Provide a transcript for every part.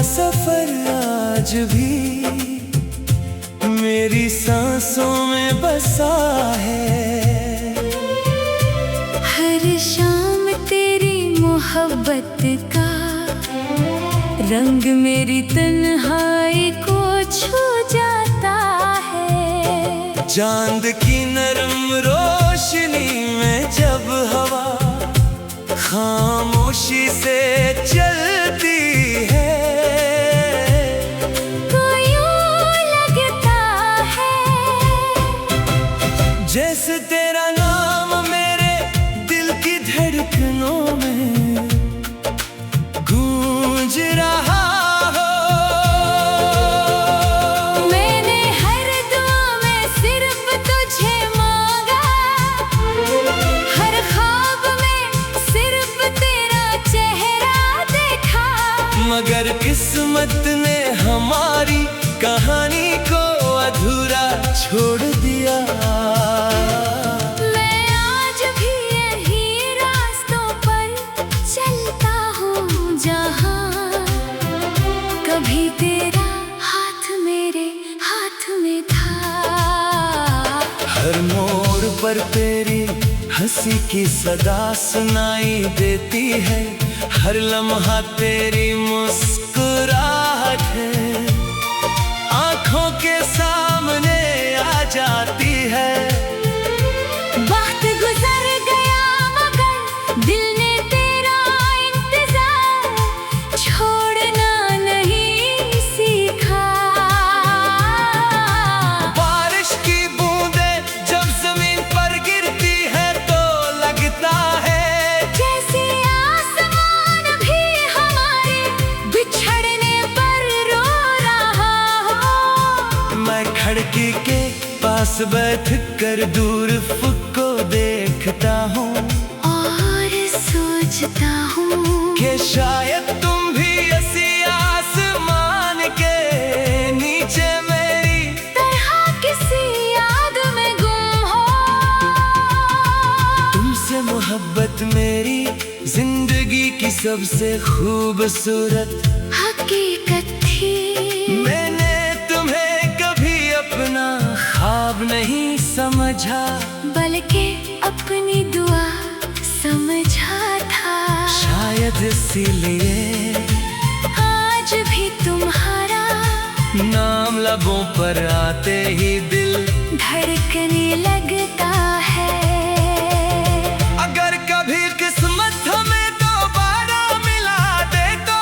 सफर आज भी मेरी सांसों में बसा है। हर शाम तेरी मोहब्बत का रंग मेरी तन्हाई को छू जाता है। चांद की नरम रोशनी में जब हवा खामोशी से चलती है, तो यूं लगता है जैसे तेरा नाम मेरे दिल की धड़कनों में गूंज रहा हो। मैंने हर दुआ में सिर्फ तुझे मांगा, हर ख्वाब में सिर्फ तेरा चेहरा देखा। मगर किस्मत ने हमारी कहानी को अधूरा छोड़ दिया। मैं आज भी यही रास्तों पर चलता हूँ जहाँ कभी तेरा हाथ मेरे हाथ में था। हर मोड़ पर तेरी हंसी की सदा सुनाई देती है, हर लम्हा तेरी मुस्कुराहट है आंखों के सामने आ जाती है। वक्त गुजर गया मगर दिल ने तेरा इंतजार छोड़ना नहीं सीखा। बारिश की बूंदें जब जमीन पर गिरती है तो लगता है जैसे आसमान भी हमारे बिछड़ने पर रो रहा हो। मैं खिड़की के पास बैठ कर दूर फुक को देखता हूँ और सोचता हूँ कि शायद तुम भी ऐसी आसमान के नीचे मेरी तरह किसी याद में गुम हो। तुमसे मोहब्बत मेरी जिंदगी की सबसे खूबसूरत हकीकत थी। मैंने तुम्हें कभी अपना ख्वाब नहीं समझा, बल्कि अपनी दुआ समझा था। शायद इसीलिए आज भी तुम्हारा नाम लबों पर आते ही दिल धड़कने लगता है। अगर कभी किस्मत हमें दोबारा मिला दे तो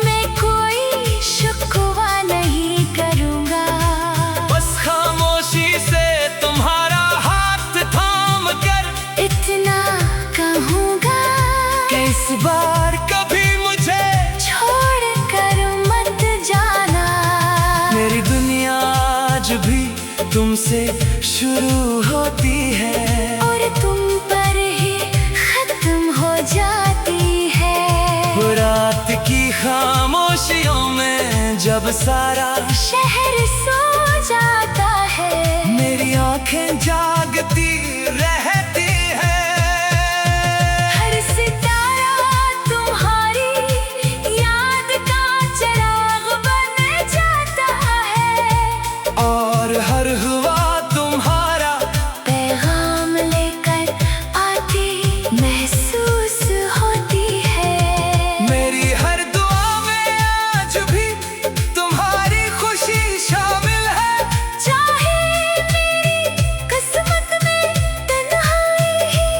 मैं कोई शिकवा नहीं करूँगा, बस खामोशी से तुम्हारा हाथ थाम कर इतना कहूँगा कि इस बार कभी मुझे छोड़ कर मत जाना। मेरी दुनिया आज भी तुमसे शुरू होती है और तुम पर ही खत्म हो जाती है। वो रात की खामोशियों में जब सारा शहर सो जाता है, मेरी आंखें जागती रहती हैं। हर सितारा तुम्हारी याद का चिराग बन जाता है। और हर हुआ तुम्हारा पैगाम लेकर आती महसूस होती है। मेरी हर दुआ में आज भी तुम्हारी खुशी शामिल है। चाहे मेरी किस्मत में तन्हाई ही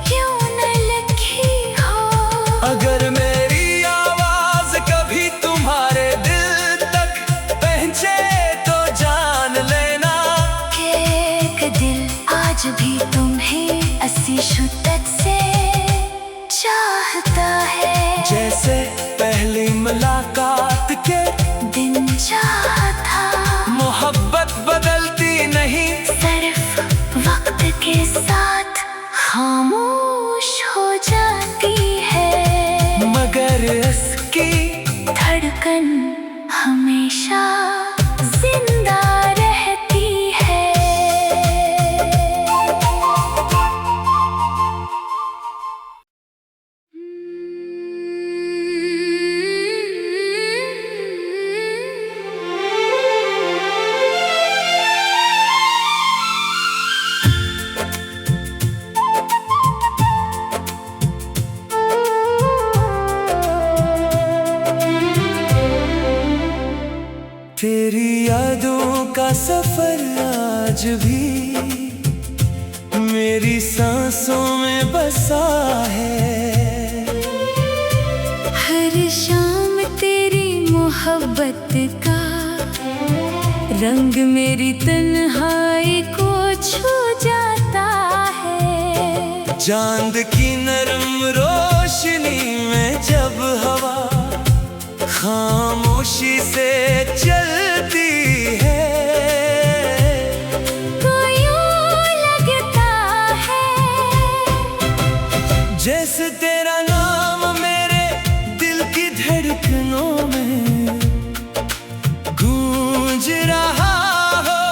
क्यों न लिखी हो। अगर मेरी आवाज कभी तुम्हारे दिल तक पहुंचे तो जान लेना कि एक दिल आज भी तुम्हें अस्सी शिद्दत से चाहता है। जैसे पहली मुलाकात के दिन चाहा था, मोहब्बत बदलती नहीं, सिर्फ वक्त के साथ खामोश हो जाती है। मगर इसकी धड़कन हमेशा जिंदा रहती है। मेरी सांसों में बसा है। हर शाम तेरी मोहब्बत का रंग मेरी तन्हाई को छू जाता है। चांद की नरम रोशनी में जब हवा खामोशी से चलती है, तो यूं लगता है जैसे तेरा नाम मेरे दिल की धड़कनों में गूंज रहा हो।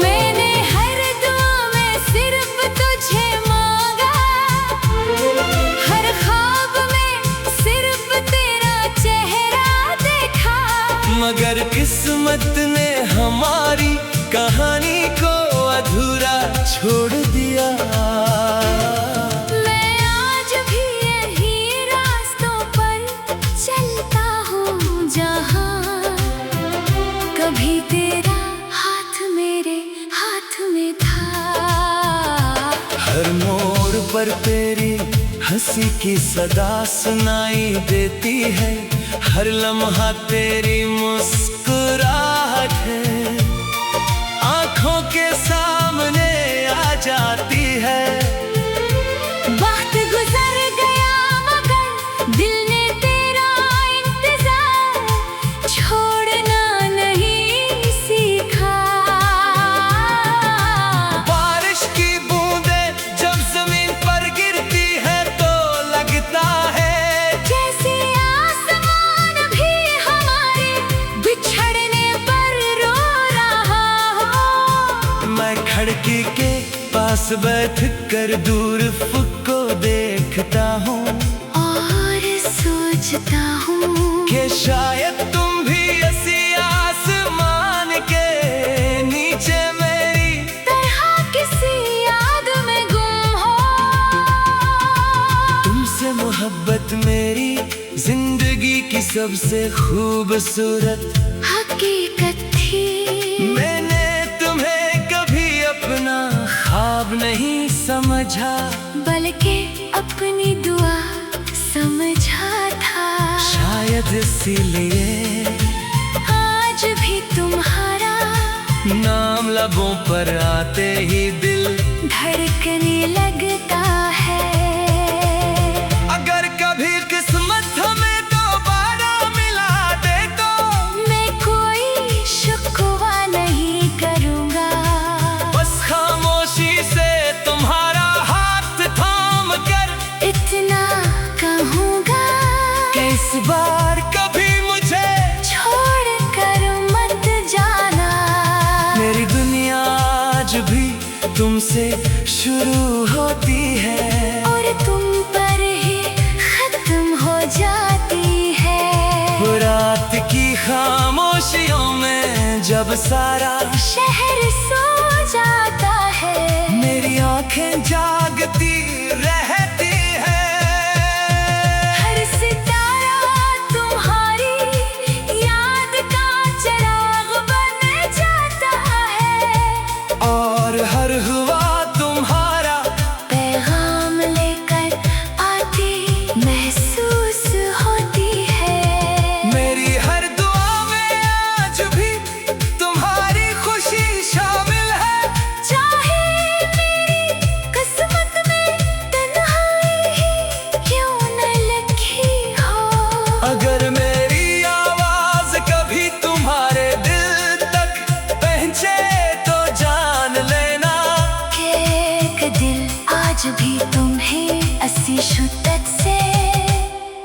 मैंने हर दुआ में सिर्फ तुझे मांगा, हर ख्वाब में सिर्फ तेरा चेहरा देखा। मगर किस्मत ने हमारी कहानी को अधूरा छोड़ दिया। मैं आज भी यही रास्तों पर चलता हूँ जहाँ कभी तेरा हाथ मेरे हाथ में था। हर मोड़ पर तेरी हंसी की सदा सुनाई देती है, हर लम्हा तेरी मुस्कुराहट है आंखों के सामने आ जाती है। वक्त गुजर गया मगर दिल ने तेरा इंतजार छोड़ना नहीं सीखा। बारिश की बूंदें जब जमीन पर गिरती है तो लगता है जैसे आसमान भी हमारे बिछड़ने पर रो रहा हो। मैं खिड़की के पास बैठ कर दूर फुक को देखता हूँ और सोचता हूँ कि शायद तुम भी ऐसी आसमान के नीचे मेरी तरह किसी याद में गुम हो। तुमसे मोहब्बत मेरी जिंदगी की सबसे खूबसूरत हकीकत थी। मैंने तुम्हें कभी अपना ख्वाब नहीं समझा, बल्कि अपनी दुआ समझा था। शायद इसीलिए आज भी तुम्हारा नाम लबों पर आते ही दिल धड़कने लगता है। अगर कभी किस्मत हमें दोबारा मिला दे तो मैं कोई शिकवा नहीं करूँगा, बस खामोशी से तुम्हारा हाथ थाम कर इतना कहूँगा कि इस बार कभी मुझे छोड़ कर मत जाना। मेरी दुनिया आज भी तुमसे शुरू होती है और तुम पर ही खत्म हो जाती है। वो रात की खामोशियों में जब सारा शहर सो जाता है, मेरी आंखें जागती रहती है। हर सितारा तुम्हारी याद का चिराग बन जाता है। और हर हुआ तुम्हारा पैगाम लेकर आती महसूस होती है। मेरी हर दुआ में आज भी तुम्हारी खुशी शामिल है। चाहे मेरी किस्मत में तन्हाई ही क्यों न लिखी हो। अगर मेरी आवाज कभी तुम्हारे दिल तक पहुंचे तो जान लेना कि एक दिल आज भी तुम्हें अस्सी शिद्दत से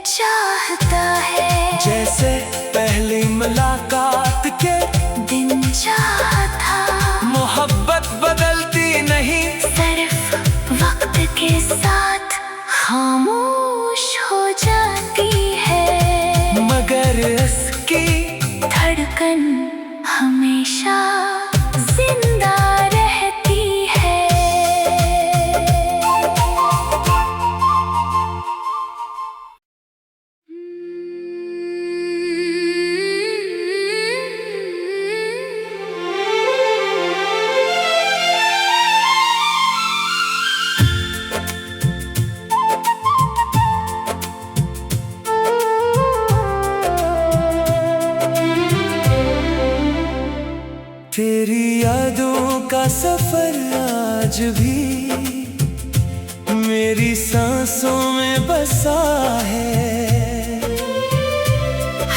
चाहता है। जैसे पहली मुलाकात के दिन चाहता मोहब्बत बदलती नहीं, सिर्फ वक्त के साथ खामोश हो जाती है। मगर इसकी धड़कन हमेशा जिंदा रहती है। आज भी मेरी सांसों में बसा है।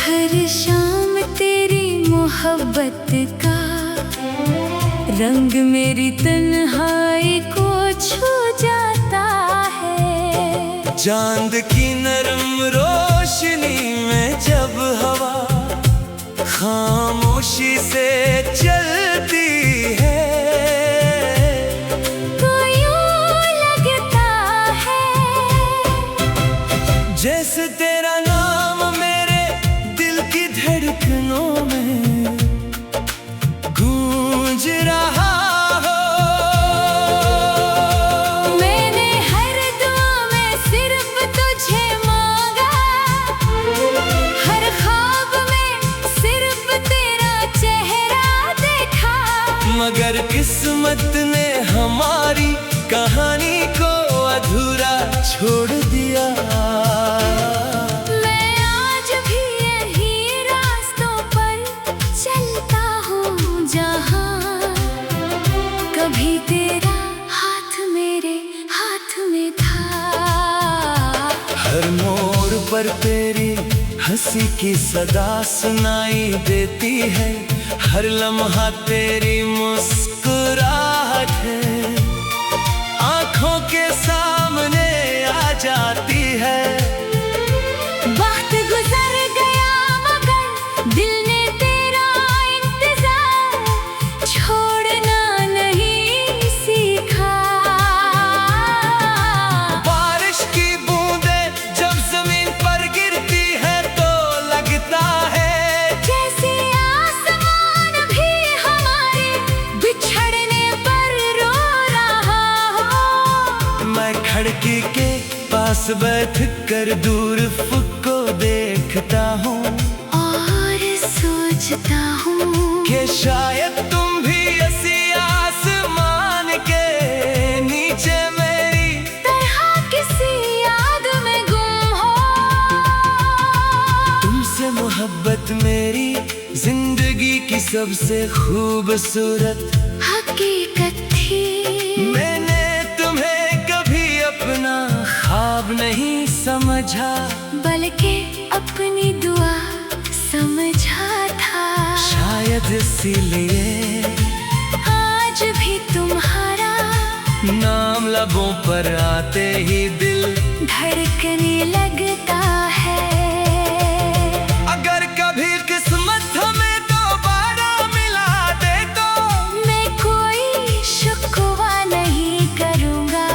हर शाम तेरी मोहब्बत का रंग मेरी तन्हाई को छू जाता है। चांद की नरम रोशनी में जब हवा खामोशी से चलती है, तो यूं लगता है जैसे तेरा नाम मेरे दिल की धड़कनों में गूंज रहा हो। मैंने हर दुआ में सिर्फ तुझे मांगा, हर ख्वाब में सिर्फ तेरा चेहरा देखा। मगर किस्मत ने हमारी कहानी को अधूरा छोड़ दिया। मैं आज भी यही रास्तों पर चलता हूँ जहाँ कभी तेरा हाथ मेरे हाथ में था। हर मोड़ पर तेरी हंसी की सदा सुनाई देती है, हर लम्हा तेरी मुस्कुराहट है आंखों के सामने आ जाती है। वक्त गुजर गया मगर दिल ने तेरा इंतजार छोड़ना नहीं सीखा। बारिश की बूंदें जब जमीन पर गिरती है तो लगता है जैसे आसमान भी हमारे बिछड़ने पर रो रहा हो। मैं खिड़की के पास बैठ कर दूर फुक को देखता हूँ और सोचता हूँ कि शायद तुम भी ऐसी आसमान के नीचे मेरी तरह किसी याद में गुम हो। तुमसे मोहब्बत मेरी जिंदगी की सबसे खूबसूरत हकीकत थी। मैंने तुम्हें कभी अपना ख्वाब नहीं समझा, बल्कि अपनी दुआ समझा था। शायद इसीलिए आज भी तुम्हारा नाम लबों पर आते ही दिल धड़कने लगता है। अगर कभी किस्मत हमें दोबारा मिला दे तो मैं कोई शिकवा नहीं करूँगा,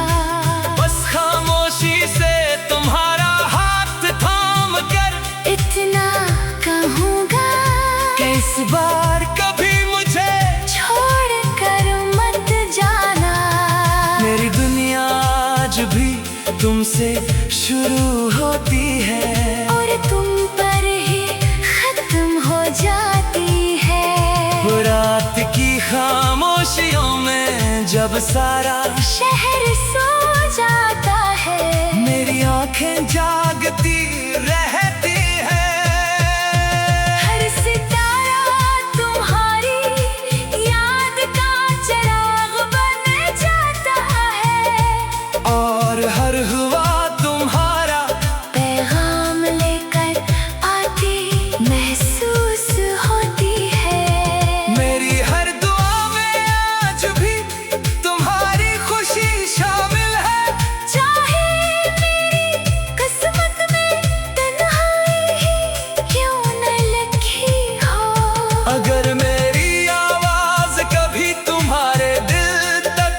बस खामोशी से तुम्हारा हाथ थाम कर इतना कहूँगा कि इस बार कभी मुझे छोड़ कर मत जाना। मेरी दुनिया आज भी तुमसे शुरू होती है और तुम पर ही खत्म हो जाती है। वो रात की खामोशियों में जब सारा शहर सो जाता है, मेरी आंखें जागती रहती है। हर सितारा तुम्हारी याद का चिराग बन जाता है। और हर हुआ तुम्हारा पैगाम लेकर आती महसूस होती है। मेरी हर दुआ में आज भी तुम्हारी खुशी शामिल है। चाहे मेरी किस्मत में तन्हाई ही क्यों न लिखी हो। अगर मेरी आवाज कभी तुम्हारे दिल तक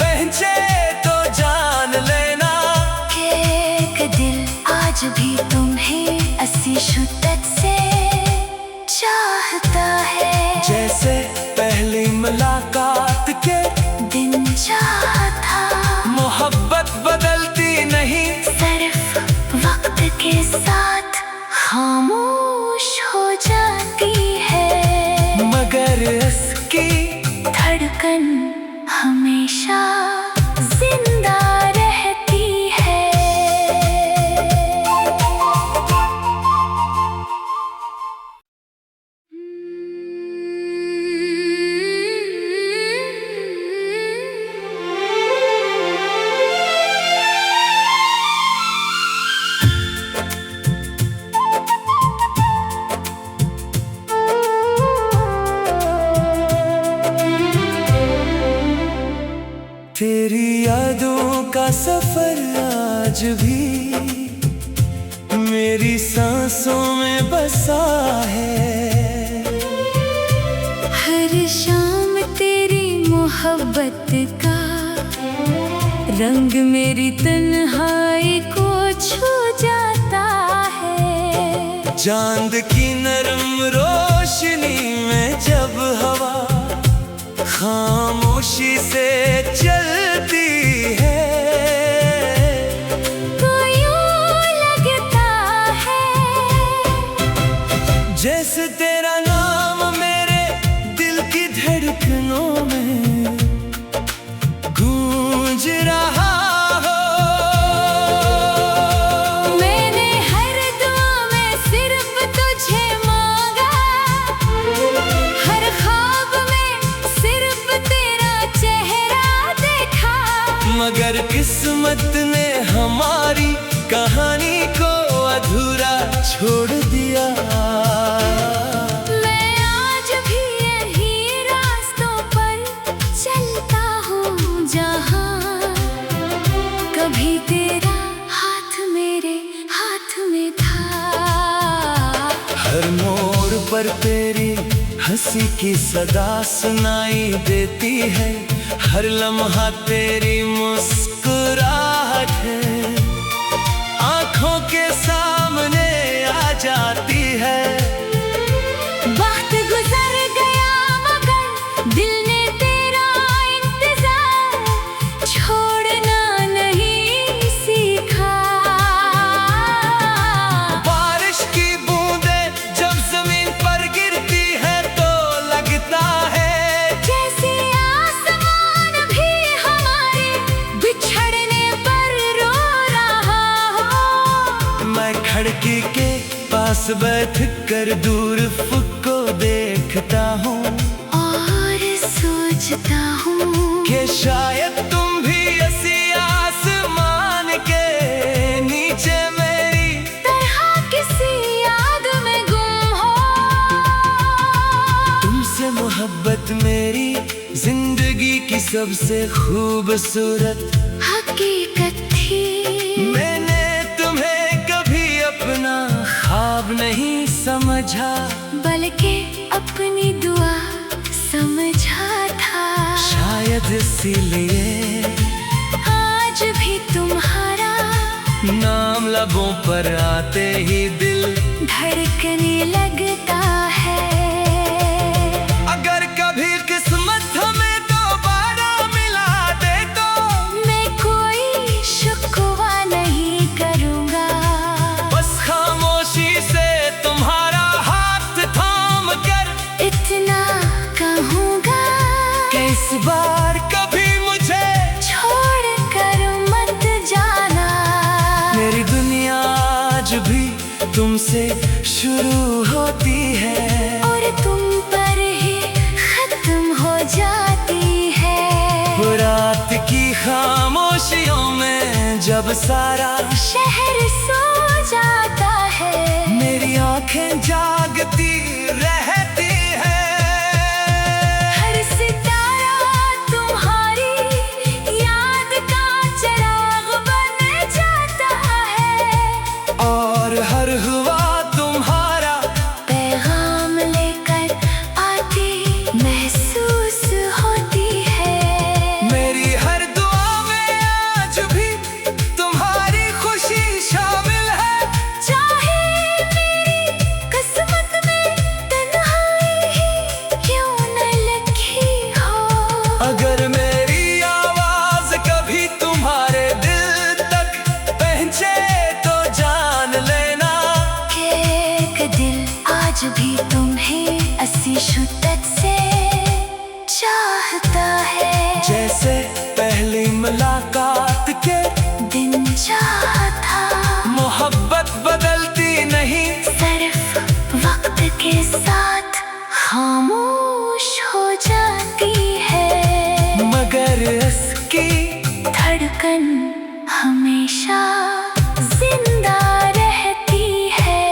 पहुंचे तो जान लेना कि एक दिल आज भी तुम्हें अस्सी शिद्दत से चाहता है। जैसे पहली मुलाकात के दिन चाहता मोहब्बत बदलती नहीं, सिर्फ वक्त के साथ खामोश हो जाती है। मगर इसकी धड़कन हमेशा जिंदा रहती है। तेरी यादों का सफर आज भी मेरी सांसों में बसा है। हर शाम तेरी मोहब्बत का रंग मेरी तन्हाई को छू जाता है। चांद की नरम रोशनी में जब हवा खामोशी से चलती है तो यूं लगता है जैसे तेरा नाम मेरे दिल की धड़कनों में गूंज रहा हो। मैंने हर दुआ में सिर्फ तुझे मांगा, हर ख्वाब में सिर्फ तेरा चेहरा देखा। मगर किस्मत ने हमारी कहानी को अधूरा छोड़ दिया। मैं आज भी यही रास्तों पर चलता हूँ जहाँ कभी तेरा हाथ मेरे हाथ में था। हर मोड़ पर तेरी हंसी की सदा सुनाई देती है। हर लम्हा तेरी मुस्कुराहट है आंखों के सामने आ जाती है। वक्त गुजर गया मगर दिल ने तेरा इंतजार छोड़ना नहीं सीखा। बारिश की बूंदें जब जमीन पर गिरती है तो लगता है जैसे आसमान भी हमारे बिछड़ने पर रो रहा हो। मैं खिड़की के पास बैठ कर दूर फुक को देखता हूँ और सोचता हूँ कि शायद तुम भी ऐसी आसमान के नीचे मेरी तरह किसी याद में गुम हो। तुमसे मोहब्बत मेरी जिंदगी की सबसे खूबसूरत हकीकत थी। मैंने तुम्हें कभी अपना ख्वाब नहीं समझा बल्कि अपनी दुआ समझा था। शायद इसीलिए आज भी तुम्हारा नाम लबों पर आते ही दिल धड़कने लगता है। अगर कभी किस्मत हमें दोबारा मिला दे तो मैं कोई शिकवा नहीं करूँगा, बस खामोशी से तुम्हारा हाथ थाम कर इतना कहूँगा कि इस बार कभी मुझे छोड़ कर मत जाना। मेरी दुनिया आज भी तुमसे शुरू होती है और तुम पर ही खत्म हो जाती है। वो रात की खामोशियों में जब सारा शहर सो जाता है मेरी आंखें जागती रहती है। हर सितारा तुम्हारी याद का चिराग बन जाता है और हर हुआ तुम्हारा पैगाम लेकर आती महसूस होती है। मेरी हर दुआ में आज भी तुम्हारी खुशी शामिल है। चाहे मेरी किस्मत में तन्हाई ही क्यों न लिखी हो। अगर मेरी आवाज कभी तुम्हारे दिल तक पहुंचे तो जान लेना कि एक दिल आज भी तुम्हें अस्सी शिद्दत से चाहता है। जैसे पहली मुलाकात के दिन चाहा था मोहब्बत बदलती नहीं सिर्फ वक्त के साथ खामोश हो जाती है। मगर इसकी धड़कन हमेशा जिंदा रहती है।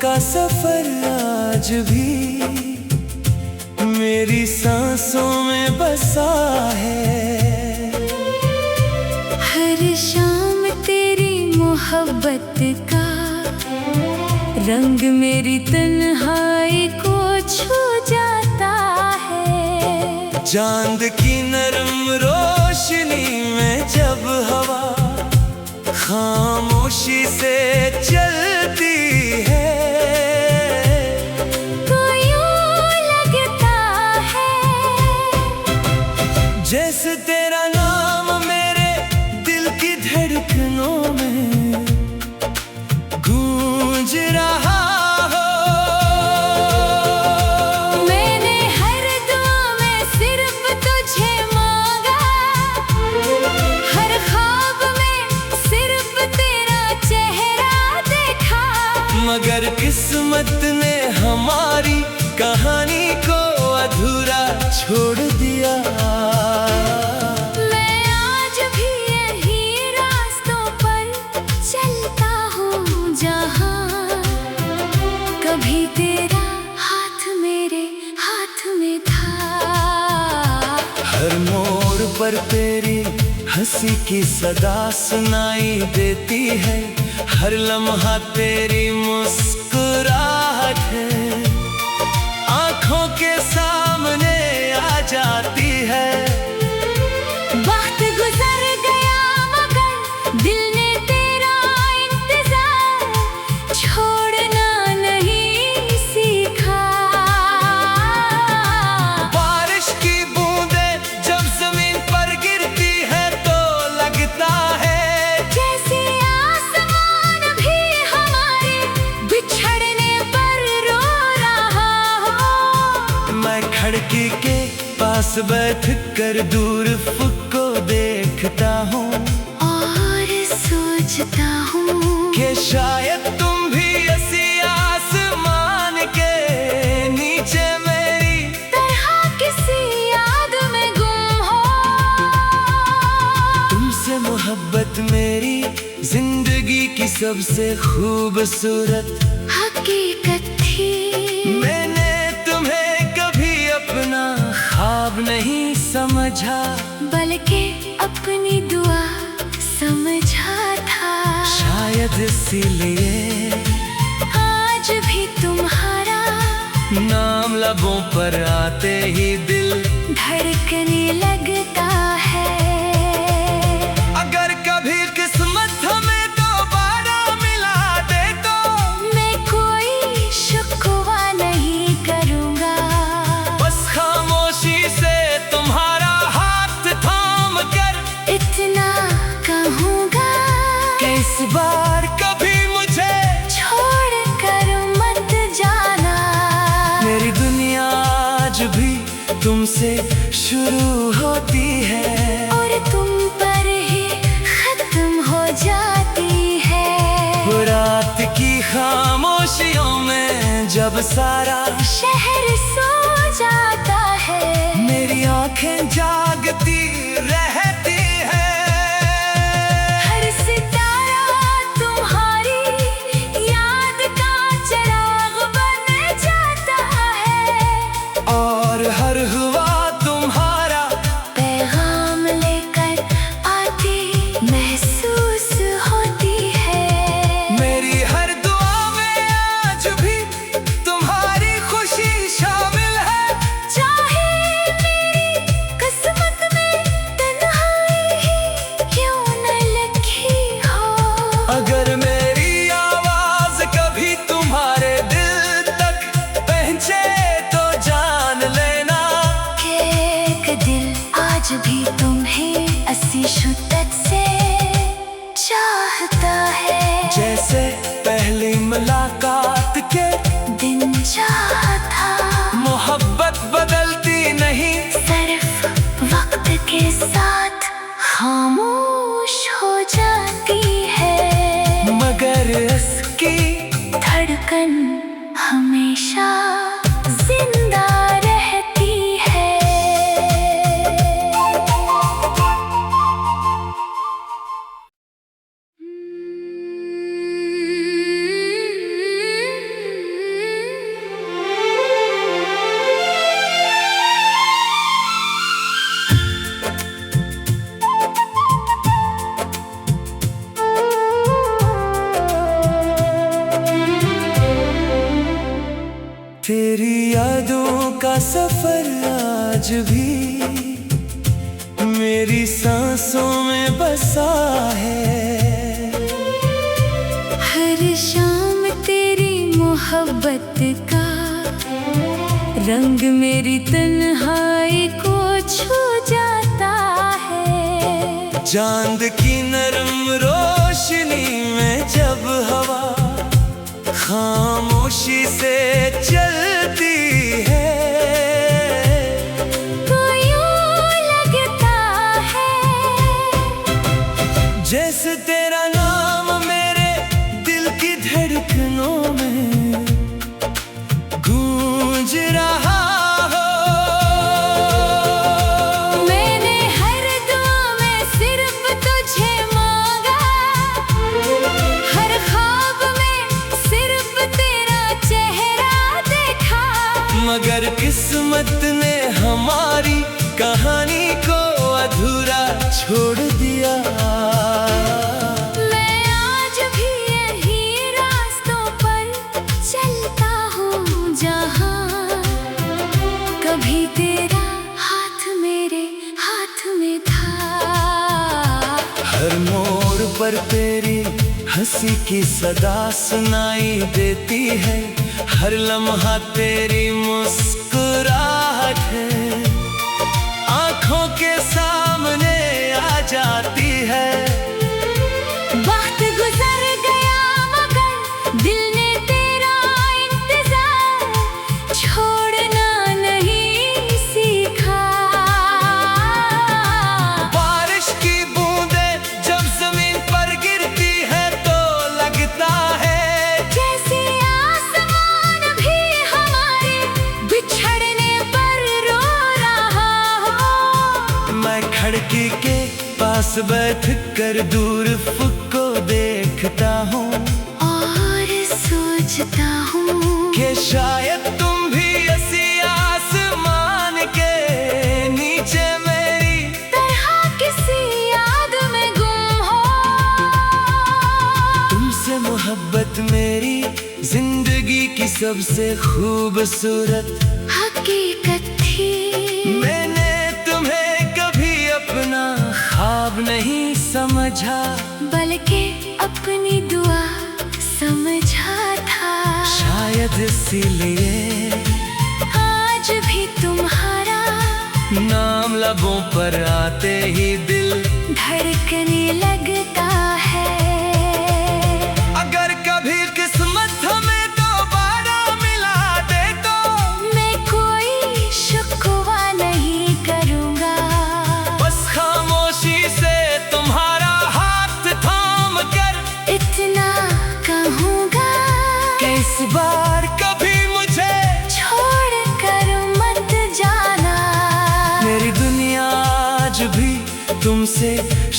का सफर आज भी मेरी सांसों में बसा है। हर शाम तेरी मोहब्बत का रंग मेरी तन्हाई को छू जाता है। चांद की नरम रोशनी में जब हवा खामोशी से चलती है तो यूं लगता है जैसे तेरा नाम मेरे दिल की धड़कनों में गूंज रहा हो। मैंने हर दुआ में सिर्फ तुझे मांगा, हर ख्वाब में सिर्फ तेरा चेहरा देखा। मगर किस्मत ने हमारी कहानी को अधूरा छोड़ दिया। मैं आज भी यही रास्तों पर चलता हूँ जहाँ कभी तेरा हाथ मेरे हाथ में था। हर मोड़ पर तेरी हंसी की सदा सुनाई देती है। हर लम्हा तेरी मुस्कुराहट है आंखों के सामने आ जाती है। वक्त गुजर गया मगर दिल ने तेरा इंतजार छोड़ना नहीं सीखा। बारिश की बूंदें जब जमीन पर गिरती है तो लगता है जैसे आसमान भी हमारे बिछड़ने पर रो रहा हो। मैं खिड़की के पास बैठ कर दूर फुक को देखता हूँ और सोचता हूँ कि शायद तुम भी ऐसी आसमान के नीचे मेरी तरह किसी याद में गुम हो। तुमसे मोहब्बत मेरी जिंदगी की सबसे खूबसूरत हकीकत थी। मैंने तुम्हें कभी अपना ख्वाब नहीं समझा बल्कि अपनी दुआ समझा था। शायद इसीलिए आज भी तुम्हारा नाम लबों पर आते ही दिल धड़कने लगता है। अगर कभी किस्मत हमें दोबारा मिला दे तो मैं कोई शिकवा नहीं करूँगा, बस खामोशी से तुम्हारा हाथ थाम कर इतना कहूँगा कि इस बार कभी मुझे छोड़ कर मत जाना। मेरी दुनिया आज भी तुमसे शुरू होती है और तुम पर ही खत्म हो जाती है। वो रात की खामोशियों में जब सारा शहर सो जाता है मेरी आंखें जागती रहती है। हर सितारा तुम्हारी याद का चिराग बन जाता है और हर हुआ तुम्हारा पैगाम लेकर आती महसूस होती है। मेरी हर दुआ में आज भी तुम्हारी खुशी शामिल है। चाहे मेरी किस्मत में तन्हाई ही क्यों न लिखी हो। अगर मेरी आवाज कभी तुम्हारे दिल तक पहुंचे तो जान लेना कि एक दिल आज भी तुम्हें अस्सी शिद्दत से चाहता है। जैसे पहली मुलाकात के दिन चाहता मोहब्बत बदलती नहीं सिर्फ वक्त के साथ खामोश हो जाती है। मगर इसकी धड़कन हमेशा जिंदा रहती है। का सफर आज भी मेरी सांसों में बसा है। हर शाम तेरी मोहब्बत का रंग मेरी तन्हाई को छू जाता है। चांद की नरम रोशनी में जब हवा खामोशी से चलती है तो यूं लगता है जैसे तेरा नाम मेरे दिल की धड़कनों में गूंज रहा हो। मैंने हर दुआ में सिर्फ तुझे मांगा, हर ख्वाब में सिर्फ तेरा चेहरा देखा। मगर किस्मत ने हमारी कहानी को अधूरा छोड़ दिया। मैं आज भी यही रास्तों पर चलता हूँ जहाँ कभी तेरा हाथ मेरे हाथ में था। हर मोड़ पर तेरी हंसी की सदा सुनाई देती है। हर लम्हा तेरी मुस्कुराहट है आंखों के सामने आ जाती है। वक्त गुजर गया मगर दिल ने तेरा इंतजार छोड़ना नहीं सीखा। बारिश की बूंदें जब जमीन पर गिरती है तो लगता है जैसे आसमान भी हमारे बिछड़ने पर रो रहा हो। मैं खिड़की के पास बैठ कर दूर फुक को देखता हूँ और सोचता हूँ कि शायद तुम भी ऐसी आसमान के नीचे मेरी तरह किसी याद में गुम हो। तुमसे मोहब्बत मेरी जिंदगी की सबसे खूबसूरत हकीकत थी। मैंने तुम्हें कभी अपना ख्वाब नहीं समझा बल्कि अपनी दुआ समझा था। शायद इसीलिए आज भी तुम्हारा नाम लबों पर आते ही दिल धड़कने लगता है। अगर कभी किस्मत हमें दोबारा मिला दे तो मैं कोई शिकवा नहीं करूँगा, बस खामोशी से तुम्हारा हाथ थाम कर इतना कहूँगा कि इस बार कभी मुझे छोड़ कर मत जाना। मेरी दुनिया आज भी तुमसे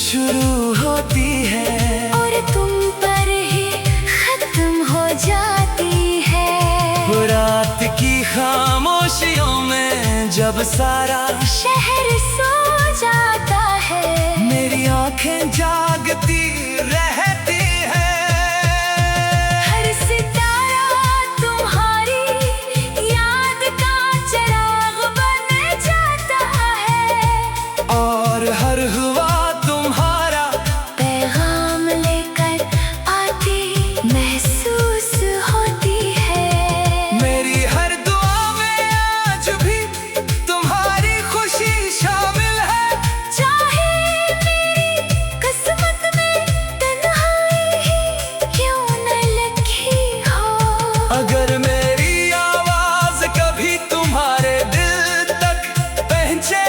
शुरू होती है और तुम पर ही खत्म हो जाती है। वो रात की खामोशियों में जब सारा शहर सो जाता है मेरी आंखें जागती रहती हैं। हर सितारा तुम्हारी याद का चिराग बन जाता है और हर हुआ तुम्हारा पैगाम लेकर आती महसूस होती है। मेरी हर दुआ में आज भी तुम्हारी खुशी शामिल है। चाहे मेरी किस्मत में तन्हाई ही क्यों न लिखी हो। अगर मेरी आवाज कभी तुम्हारे दिल तक पहुंचे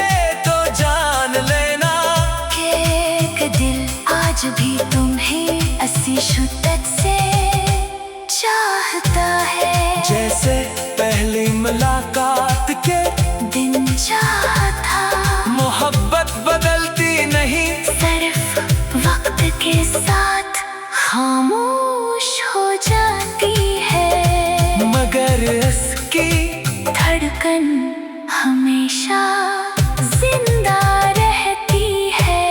तो जान लेना कि एक दिल आज भी तुम्हें अस्सी शिद्दत से चाहता है। जैसे पहली मुलाकात के दिन चाहता मोहब्बत बदलती नहीं सिर्फ वक्त के साथ खामोश हो जाती है। मगर इसकी धड़कन हमेशा जिंदा रहती है।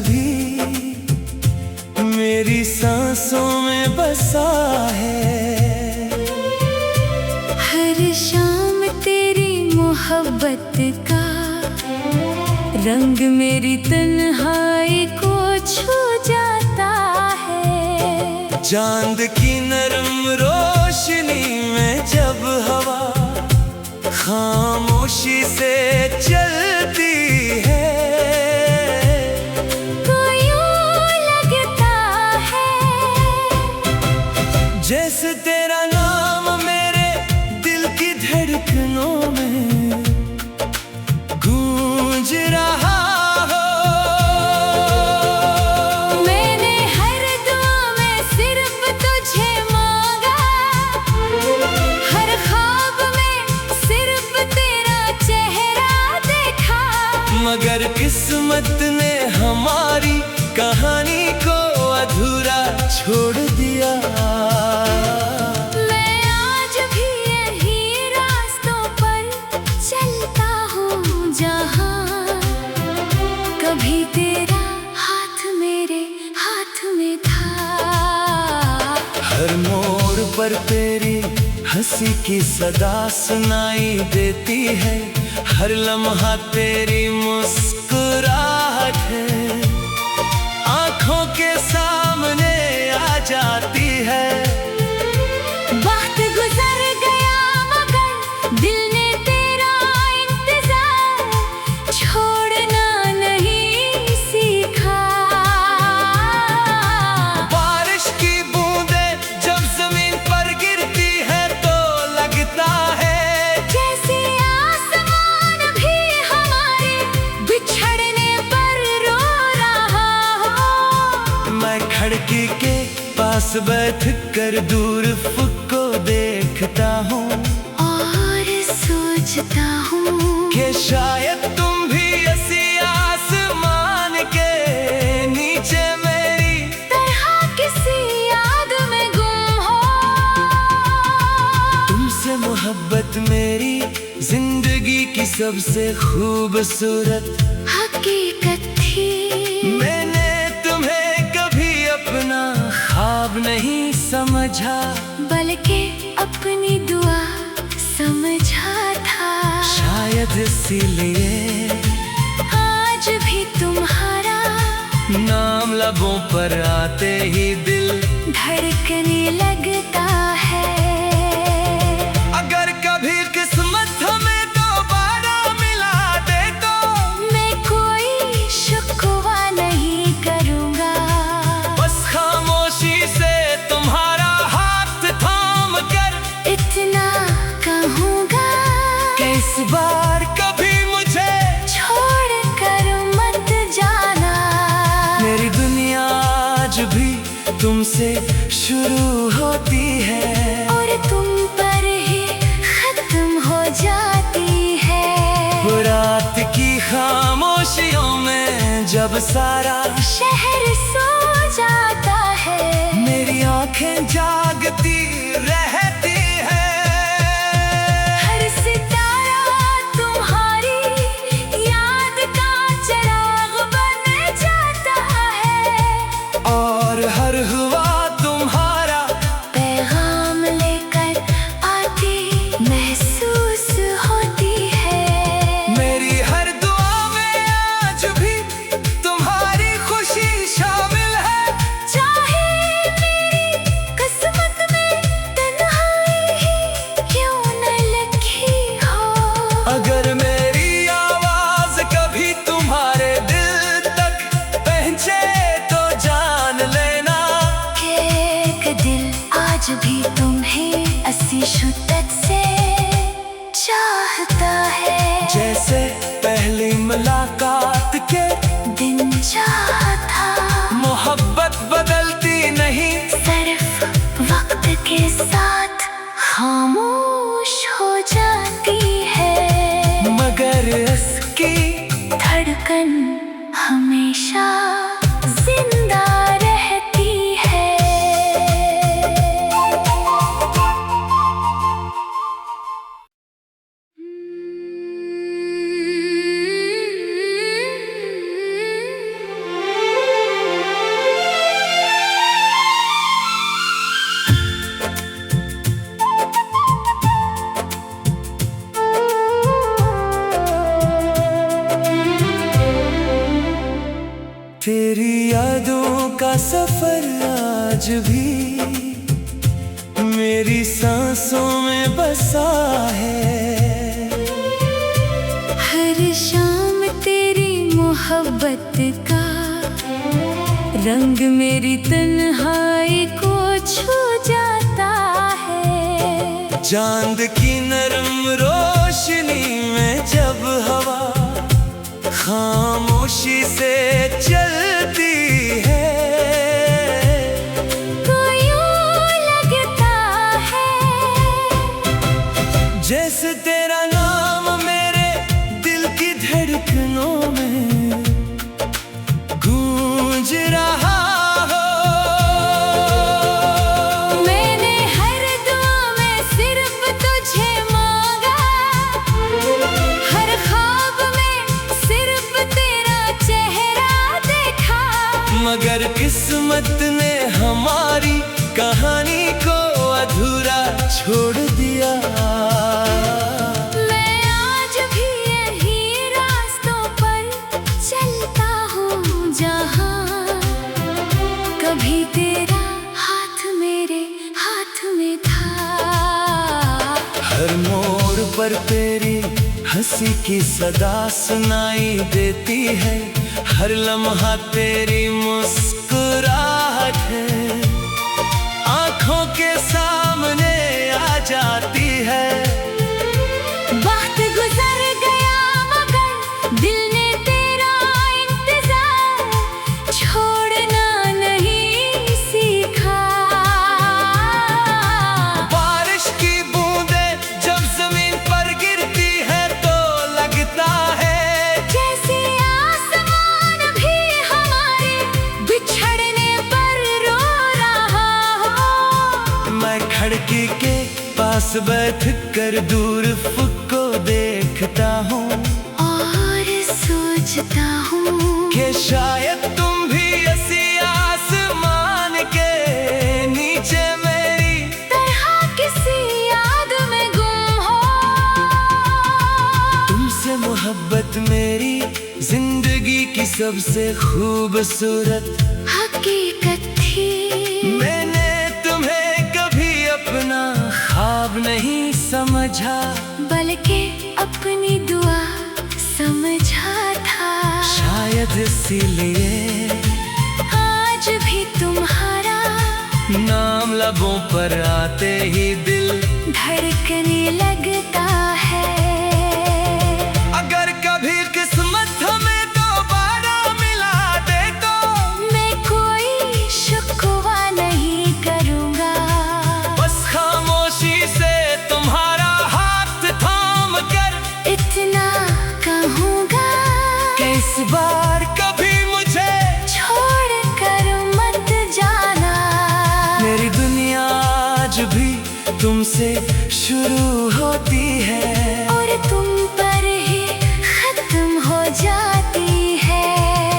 भी मेरी सांसों में बसा है। हर शाम तेरी मोहब्बत का रंग मेरी तन्हाई को छू जाता है। चांद की नरम रोशनी में जब हवा खामोशी से चलती है, तो यूं लगता है जैसे तेरा नाम मेरे दिल की धड़कनों में गूंज रहा हो। मैंने हर दुआ में सिर्फ तुझे मांगा, हर ख्वाब में सिर्फ तेरा चेहरा देखा। मगर किस्मत ने हमारी कहानी को अधूरा छोड़ दिया। मैं आज भी यही रास्तों पर चलता हूँ जहाँ कभी तेरा हाथ मेरे हाथ में था। हर मोड़ पर तेरी हंसी की सदा सुनाई देती है, हर लम्हा तेरी मुस्कुराहट है आंखों के सामने आ जाती है। वक्त गुजर गया मगर दिल ने तेरा इंतजार छोड़ना नहीं सीखा। बारिश की बूंदें जब जमीन पर गिरती है तो लगता है जैसे आसमान भी हमारे बिछड़ने पर रो रहा हो। मैं खिड़की के पास बैठ कर दूर फुक को देखता हूँ और सोचता हूँ कि शायद तुम भी ऐसी आसमान के नीचे मेरी तरह किसी याद में गुम हो। तुमसे मोहब्बत मेरी जिंदगी की सबसे खूबसूरत हकीकत थी। मैंने तुम्हें कभी अपना ख्वाब नहीं समझा, बल्कि अपनी दुआ समझा था। शायद इसीलिए आज भी तुम्हारा नाम लबों पर आते ही दिल धड़कने लगता है। अगर कभी किस्मत हमें दोबारा मिला दे तो मैं कोई शिकवा नहीं करूँगा, बस खामोशी से तुम्हारा हाथ थाम कर इतना कहूँगा कि इस बार कभी मुझे छोड़ कर मत जाना। मेरी दुनिया आज भी तुमसे शुरू होती है और तुम पर ही खत्म हो जाती है। वो रात की खामोशियों में जब सारा शहर सो जाता है, मेरी आंखें जागती रहती है। हर सितारा तुम्हारी याद का चिराग बन जाता है। और हर हुआ तुम्हारा पैगाम लेकर आती महसूस होती है। मेरी हर दुआ में आज भी तुम्हारी खुशी शामिल है। चाहे मेरी किस्मत में तन्हाई सफर आज भी मेरी सांसों में बसा है। हर शाम तेरी मोहब्बत का रंग मेरी तन्हाई को छू जाता है। चांद की नरम रोशनी में जब हवा खामोशी से चलती है, तो यूं लगता है जैसे तेरा नाम मेरे दिल की धड़कनों में गूंज रहा हो। मैंने हर दुआ में सिर्फ तुझे मांगा, हर ख्वाब में सिर्फ तेरा चेहरा देखा। मगर किस्मत ने हमारी कहानी को अधूरा छोड़ दिया। मैं आज भी यही रास्तों पर चलता हूँ जहाँ कभी तेरा हाथ मेरे हाथ में था। हर मोड़ पर तेरी हंसी की सदा सुनाई देती है, हर लम्हा तेरी मुस्कुराहट है आंखों के सामने आ जाती है। वक्त गुजर गया मगर दिल ने तेरा इंतजार छोड़ना नहीं सीखा। बारिश की बूंदें जब जमीन पर गिरती है तो लगता है जैसे आसमान भी हमारे बिछड़ने पर रो रहा हो। मैं खिड़की के पास बैठ कर दूर फुक को देखता हूँ और सोचता हूँ कि शायद तुम भी ऐसी आसमान के नीचे मेरी तरह किसी याद में गुम हो। तुमसे मोहब्बत मेरी जिंदगी की सबसे खूबसूरत हकीकत थी। मैंने तुम्हें कभी अपना ख्वाब नहीं समझा, बल्कि अपनी दुआ समझा था। शायद इसीलिए आज भी तुम्हारा नाम लबों पर आते ही दिल धड़कने लगता है। अगर कभी किस्मत हमें दोबारा मिला दे तो मैं कोई शिकवा नहीं करूँगा, बस खामोशी से तुम्हारा हाथ थाम कर इतना कहूँगा कि इस बार कभी मुझे छोड़ कर मत जाना। मेरी दुनिया आज भी तुमसे शुरू होती है और तुम पर ही खत्म हो जाती है।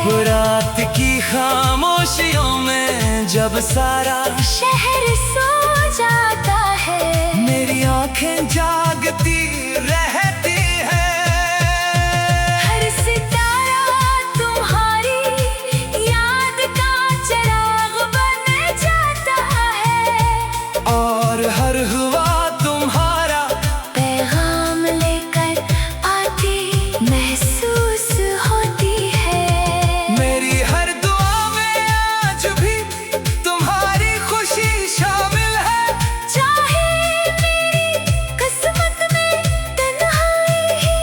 वो रात की खामोशियों में जब सारा शहर सो जाता है, मेरी आंखें जागती रहती है। हर सितारा तुम्हारी याद का चिराग बन जाता है। और हर हुआ तुम्हारा पैगाम लेकर आती महसूस होती है। मेरी हर दुआ में आज भी तुम्हारी खुशी शामिल है। चाहे मेरी किस्मत में तन्हाई ही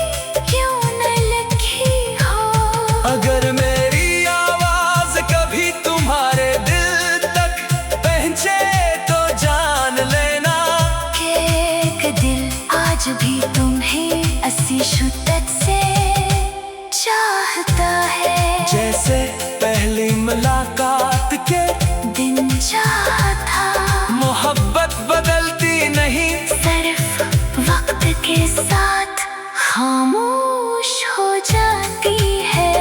क्यों न लिखी हो। अगर मेरी आवाज कभी तुम्हारे दिल तक पहुंचे तो जान लेना कि एक दिल आज भी तुम्हें अस्सी शिद्दत से चाहता है। जैसे पहली मुलाकात के दिन चाहता मोहब्बत बदलती नहीं, सिर्फ वक्त के साथ खामोश हो जाती है।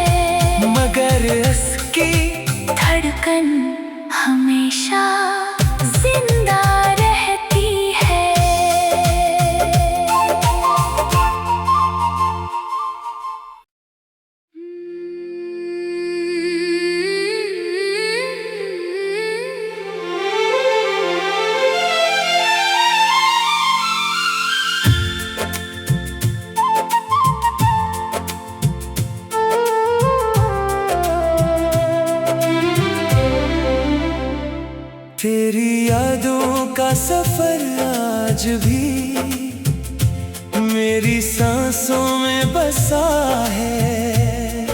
मगर इसकी धड़कन हमेशा जिंदा रहती है। तेरी यादों का सफर आज भी मेरी सांसों में बसा है।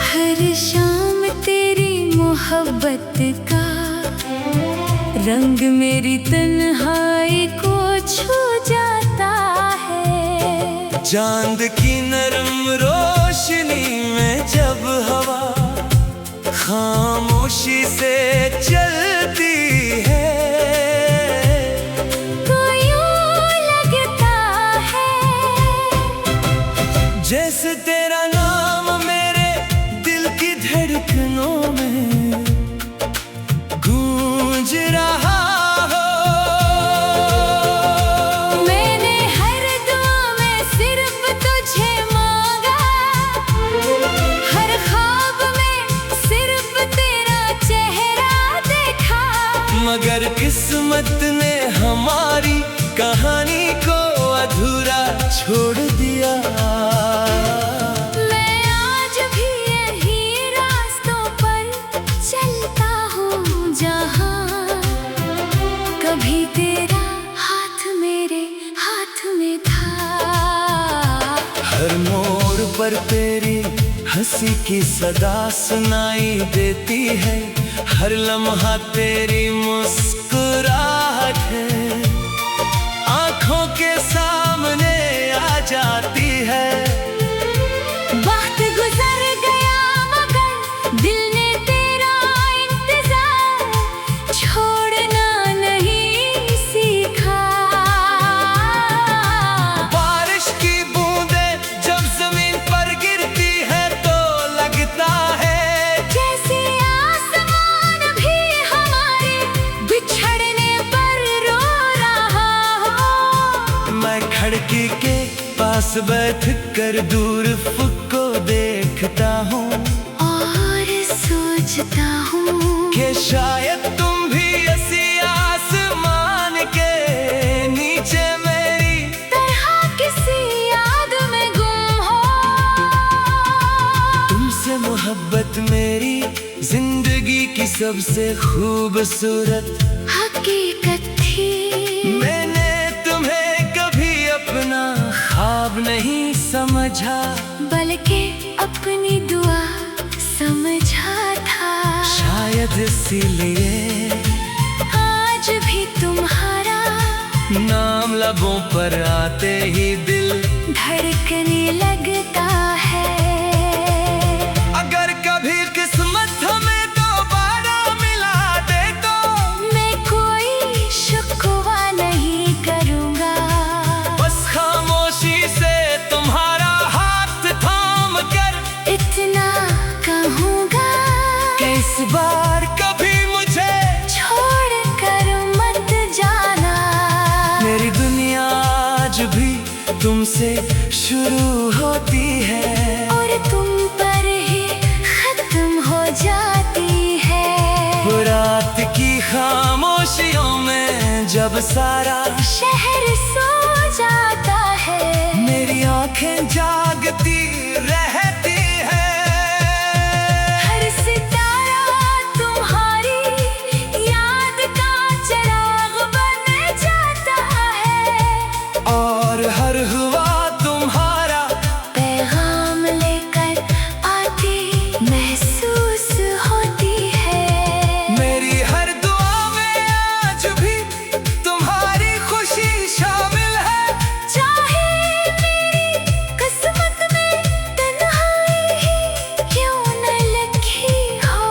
हर शाम तेरी मोहब्बत का रंग मेरी तन्हाई को छू जाता है। चांद की नरम रोशनी में जब हवा खामोशी से चलती है तो यूं लगता है जैसे तेरा नाम मेरे दिल की धड़कनों में गूंज रहा हो। मैंने हर दुआ में सिर्फ तुझे मांगा, हर ख्वाब में सिर्फ तेरा चेहरा देखा। मगर किस्मत ने हमारी कहानी को अधूरा छोड़ दिया। मैं आज भी यही रास्तों पर चलता हूँ जहाँ कभी तेरा हाथ मेरे हाथ में था। हर मोड़ पर तेरी हंसी की सदा सुनाई देती है। हर लम्हा तेरी मुस्कुराहट है आंखों के सामने आ जाती है। वक्त गुजर गया मगर दिल ने तेरा इंतजार छोड़ना नहीं सीखा। बारिश की बूंदें जब जमीन पर गिरती है तो लगता है जैसे आसमान भी हमारे बिछड़ने पर रो रहा हो। मैं खिड़की के पास बैठ कर दूर फुक को देखता हूँ और सोचता हूँ कि शायद तुम भी ऐसी आसमान के नीचे मेरी तरह किसी याद में गुम हो। तुमसे मोहब्बत मेरी जिंदगी की सबसे खूबसूरत हकीकत थी। मैंने तुम्हें कभी अपना ख्वाब नहीं समझा बल्कि अपनी दुआ समझा था। शायद इसीलिए आज भी तुम्हारा नाम लबों पर आते ही दिल धड़कने लगता है। अगर कभी किस्मत हमें दोबारा मिला दे तो मैं कोई शिकवा नहीं करूँगा, बस खामोशी से तुम्हारा हाथ थाम कर इतना कहूँगा कि इस बार कभी मुझे छोड़ कर मत जाना। मेरी दुनिया आज भी तुमसे शुरू होती है और तुम पर ही खत्म हो जाती है। वो रात की खामोशियों में जब सारा शहर सो जाता है मेरी आंखें जागती रहती है। हर सितारा तुम्हारी याद का चिराग बन जाता है और हर हुआ तुम्हारा पैगाम लेकर आती महसूस होती है। मेरी हर दुआ में आज भी तुम्हारी खुशी शामिल है। चाहे मेरी किस्मत में तन्हाई ही क्यों न लिखी हो।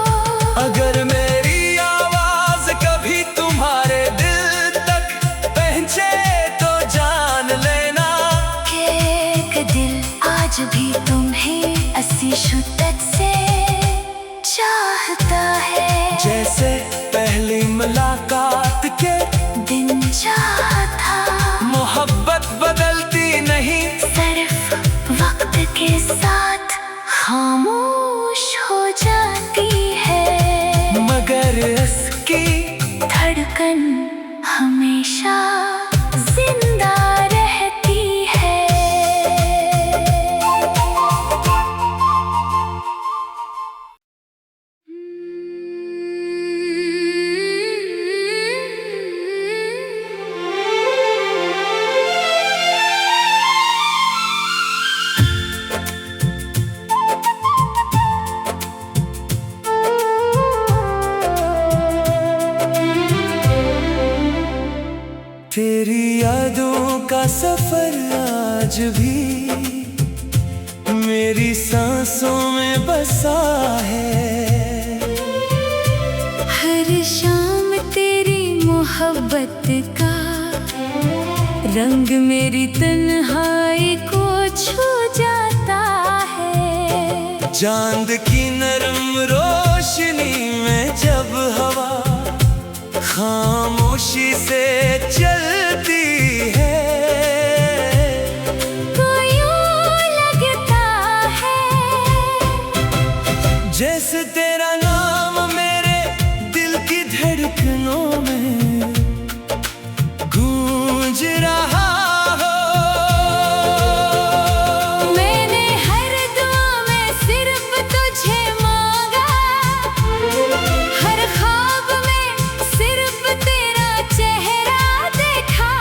अगर मेरी आवाज कभी तुम्हारे दिल तक पहुंचे तो जान लेना कि एक दिल आज भी तुम्हें अस्सी शिद्दत से चाहता है। जैसे पहली मुलाकात के दिन चाहता मोहब्बत बदलती नहीं सिर्फ वक्त के साथ खामोश हो जाती है। मगर इसकी धड़कन हमेशा जिंदा रहती है। तेरी यादों का सफर आज भी मेरी सांसों में बसा है। हर शाम तेरी मोहब्बत का रंग मेरी तन्हाई को छू जाता है। चांद की नरम रोशनी में जब हवा खामोशी से चलती है तो यूं लगता है जैसे तेरा नाम मेरे दिल की धड़कनों में गूंज रहा हो। मैंने हर दुआ में सिर्फ तुझे मांगा, हर ख्वाब में सिर्फ तेरा चेहरा देखा।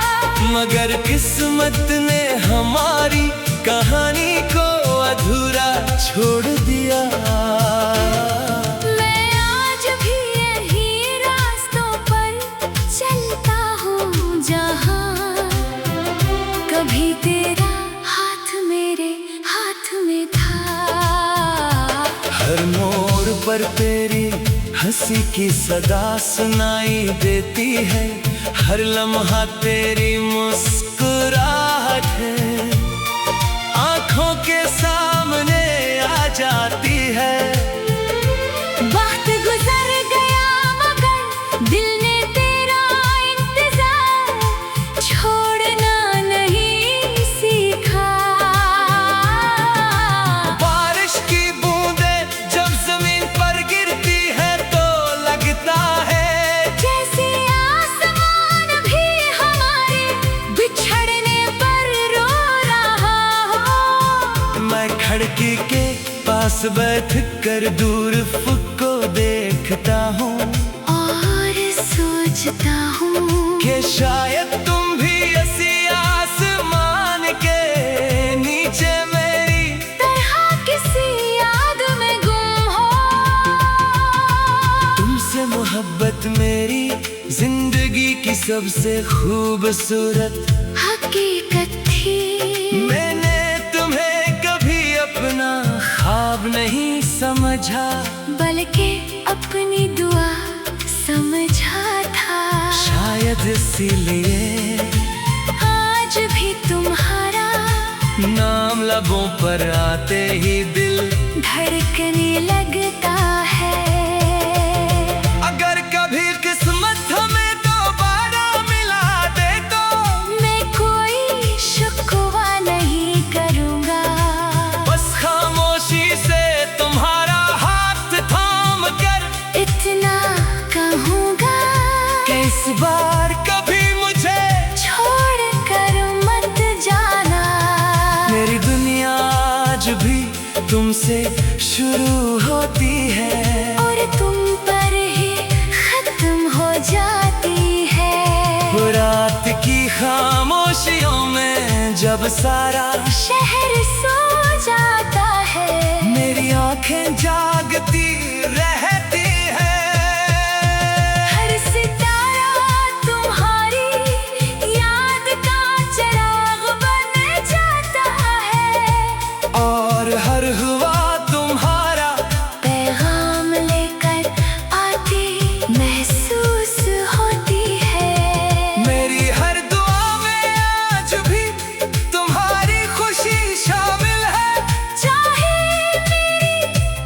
मगर किस्मत ने हमारी कहानी को अधूरा छोड़ दिया। मैं आज भी यही रास्तों पर चलता हूँ जहाँ कभी तेरा हाथ मेरे हाथ में था। हर मोड़ पर तेरी हंसी की सदा सुनाई देती है। हर लम्हा तेरी मुस्कुराहट है आंखों के सामने आ जाती है। वक्त गुजर गया मगर दिल ने तेरा इंतजार छोड़ना नहीं सीखा। बारिश की बूंदें जब जमीन पर गिरती है तो लगता है जैसे आसमान भी हमारे बिछड़ने पर रो रहा हो। मैं खिड़की के पास बैठ कर दूर फुक को देखता हूँ और सोचता हूँ कि शायद तुम भी ऐसी आसमान के नीचे मेरी तरह किसी याद में गुम हो। तुमसे मोहब्बत मेरी जिंदगी की सबसे खूबसूरत हकीकत थी। मैंने तुम्हें कभी अपना ख्वाब नहीं समझा बल्कि अपनी दुआ समझा था। शायद इसीलिए आज भी तुम्हारा नाम लबों पर आते ही दिल धड़कने लगता है। अगर कभी किस्मत हमें दोबारा मिला दे तो मैं कोई शिकवा नहीं करूँगा, बस खामोशी से तुम्हारा हाथ थाम कर इतना कहूँगा कि इस बार कभी मुझे छोड़ कर मत जाना। मेरी दुनिया आज भी तुमसे शुरू होती है और तुम पर ही खत्म हो जाती है। वो रात की खामोशियों में जब सारा शहर सो जाता है मेरी आंखें जागती रहती है। हर सितारा तुम्हारी याद का चिराग बन जाता है और हर हुआ तुम्हारा पैगाम लेकर आती महसूस होती है। मेरी हर दुआ में आज भी तुम्हारी खुशी शामिल है। चाहे मेरी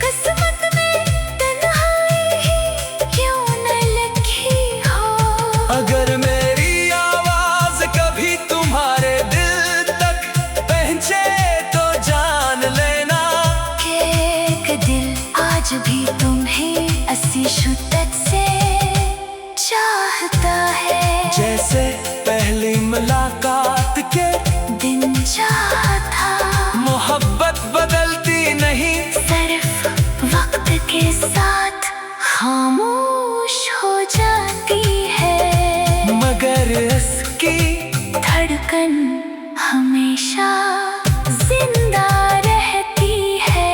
किस्मत में तन्हाई ही क्यों न लिखी हो। अगर मेरी आवाज कभी तुम्हारे दिल तक पहुंचे तो जान लेना कि एक दिल आज भी तुम्हें अस्सी शिद्दत से चाहता है। जैसे पहली मुलाकात के दिन चाहा था मोहब्बत बदलती नहीं सिर्फ वक्त के साथ खामोश हो जाती है। मगर इसकी धड़कन हमेशा जिंदा रहती है।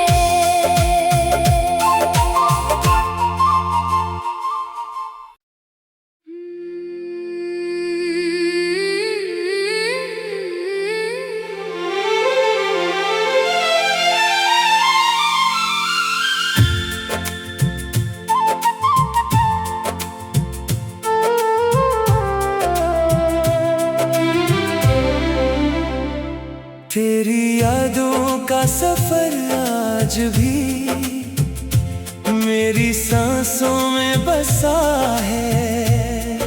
भी मेरी सांसों में बसा है।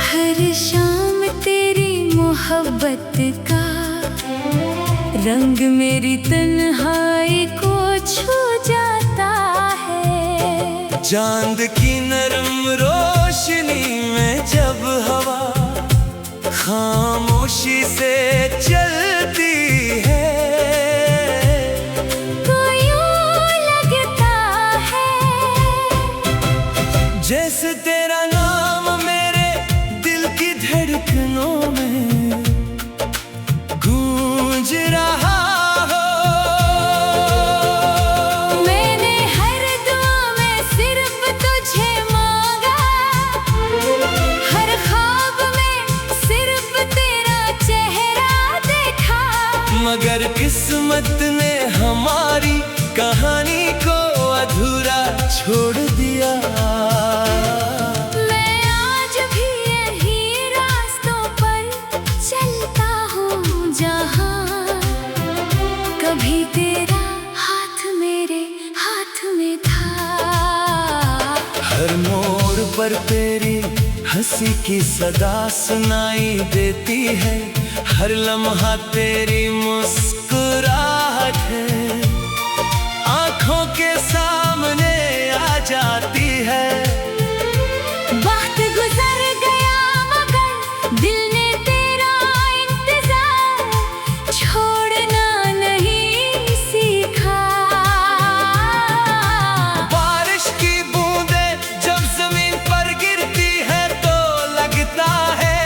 हर शाम तेरी मोहब्बत का रंग मेरी तन्हाई को छू जाता है। चांद की नरम रोशनी में जब हवा खामोशी से चलती है, तो यूं लगता है जैसे तेरा नाम मेरे दिल की धड़कनों में गूंज रहा हो। मैंने हर दुआ में सिर्फ तुझे मांगा, हर ख्वाब में सिर्फ तेरा चेहरा देखा। मगर किस्मत ने हमारी कहानी को अधूरा छोड़ दिया। मैं आज भी यही रास्तों पर चलता हूँ जहाँ कभी तेरा हाथ मेरे हाथ में था। हर मोड़ पर तेरी हंसी की सदा सुनाई देती है, हर लम्हा तेरी मुस्कुराहट है आंखों के सामने आ जाती है। वक्त गुजर गया मगर दिल ने तेरा इंतजार छोड़ना नहीं सीखा। बारिश की बूंदें जब जमीन पर गिरती है तो लगता है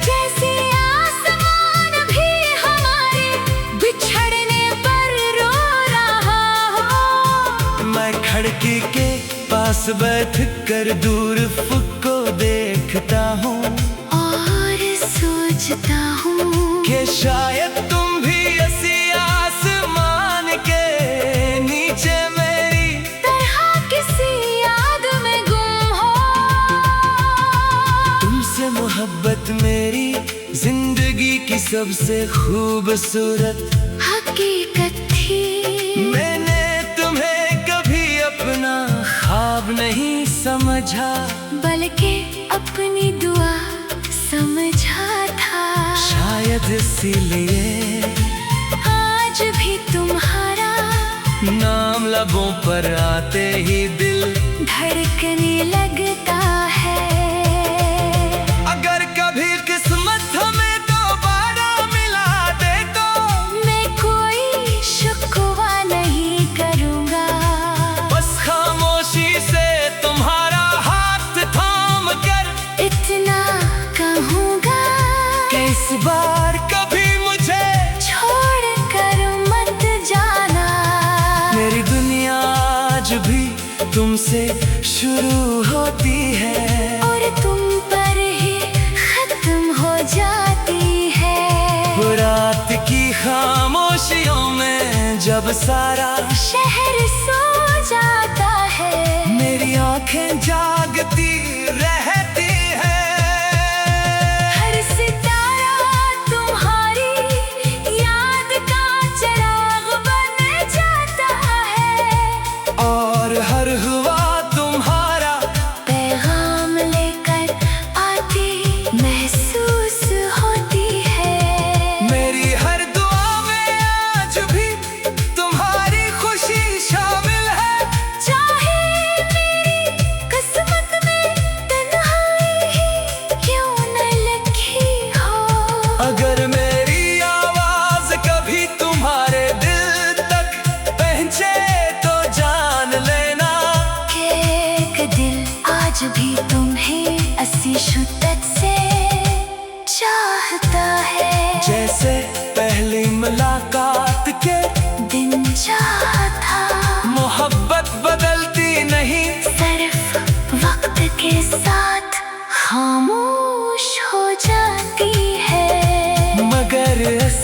जैसे आसमान भी हमारे बिछड़ने पर रो रहा हो। मैं खिड़की के पास बैठ कर दूर फुक को देखता हूँ और सोचता हूँ कि शायद तुम भी ऐसी आसमान के नीचे मेरी तरह किसी याद में गुम हो। तुमसे मोहब्बत मेरी जिंदगी की सबसे खूबसूरत हकीकत थी। मैंने तुम्हें कभी अपना ख्वाब नहीं समझा, बल्कि अपनी दुआ समझा था। शायद इसीलिए आज भी तुम्हारा नाम लबों पर आते ही दिल धड़कने लगता है। अगर कभी किस्मत हमें दोबारा मिला दे तो मैं कोई शिकवा नहीं करूँगा, बस खामोशी से तुम्हारा हाथ थाम कर इतना कहूँगा कि इस बार कभी मुझे छोड़ कर मत जाना। मेरी दुनिया आज भी तुमसे शुरू होती है और तुम पर ही खत्म हो जाती है। वो रात की खामोशियों में जब सारा शहर सो जाता है, मेरी आंखें जागती रहती है। हर सितारा तुम्हारी याद का चिराग बन जाता है। और हर हुआ तुम्हारा पैगाम लेकर आती महसूस होती है। मेरी हर दुआ में आज भी तुम्हारी खुशी शामिल है। चाहे मेरी किस्मत में तन्हाई ही क्यों न लिखी हो। अगर मेरी आवाज कभी तुम्हारे दिल तक पहुंचे तो जान लेना कि एक दिल आज भी तुम्हें अस्सी शिद्दत से चाहता है। जैसे पहली मुलाकात के दिन चाहता मोहब्बत बदलती नहीं, सिर्फ वक्त के साथ खामोश हो जाती है। मगर इस